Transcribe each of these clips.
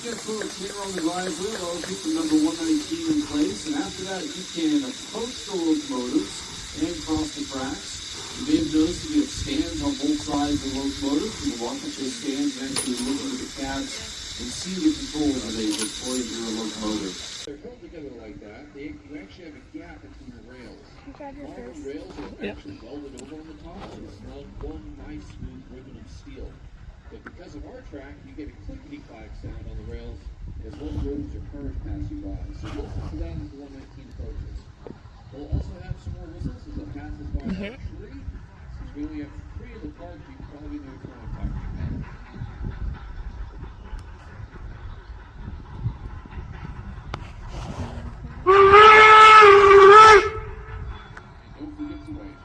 get approach here on the driveway, I'll keep the number 119 in place, and after that you can approach the locomotives and cross the tracks. You may have noticed that we have stands on both sides of the locomotive. You can walk up those stands and actually look into the cabs and see the controls that they deploy in your locomotive. They're held together like that. You actually have a gap between the rails. All the rails are actually welded over on the top, and it's not one nice smooth ribbon of steel. But because of our track, you get a clickety-clack sound on the rails as locomotives or cars pass you by. So listen to that as the 119 approaches. We'll also have some more whistles as it passes by our tree. Since we only have 3 in the park, you probably know which one I'm talking about. Don't forget to wait.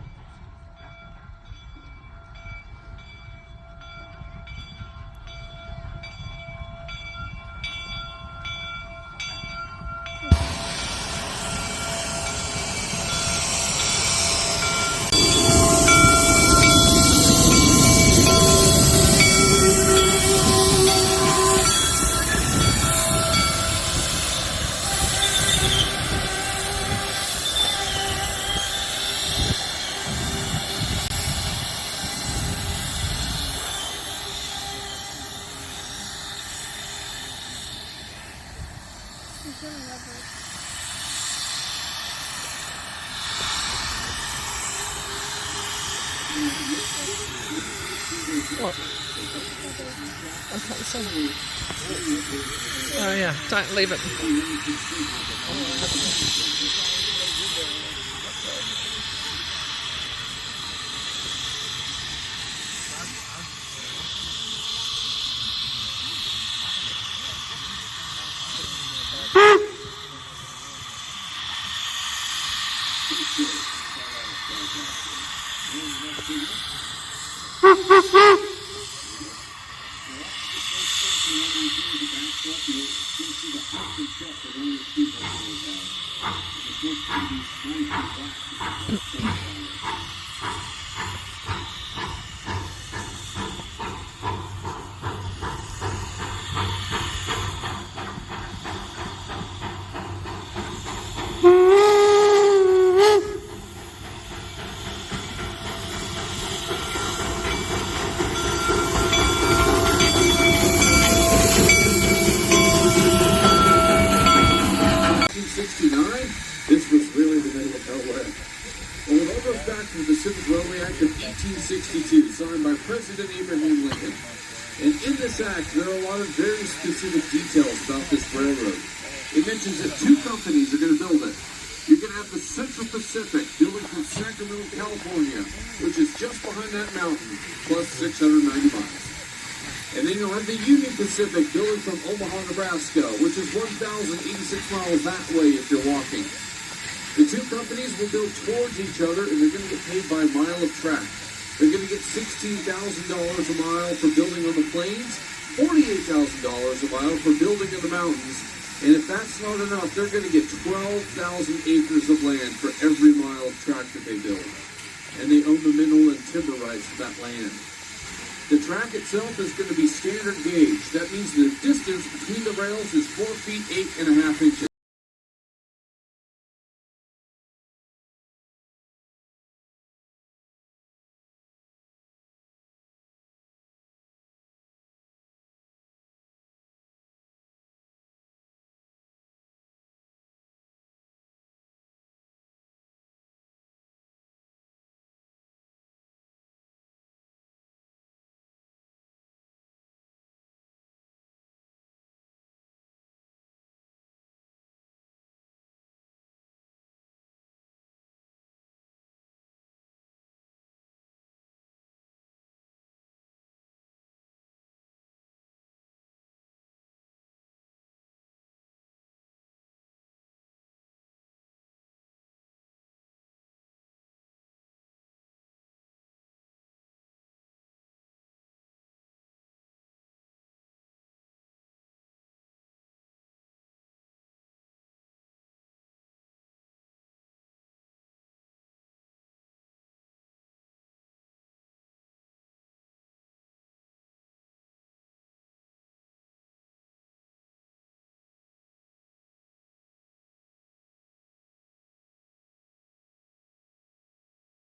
What? Oh yeah, don't leave it. This was really the middle of nowhere. Well, it all goes back to the Pacific Railway Act of 1862, signed by President Abraham Lincoln. And in this act, there are a lot of very specific details about this railroad. It mentions that 2 companies are going to build it. You're going to have the Central Pacific building from Sacramento, California, which is just behind that mountain, plus 690 miles. And then you'll have the Union Pacific building from Omaha, Nebraska, which is 1,086 miles that way if you're walking. The 2 companies will build towards each other, and they're going to get paid by a mile of track. They're going to get $16,000 a mile for building on the plains, $48,000 a mile for building in the mountains. And if that's not enough, they're going to get 12,000 acres of land for every mile of track that they build. And they own the mineral and timber rights to that land. The track itself is going to be standard gauge. That means the distance between the rails is 4 feet 8.5 inches.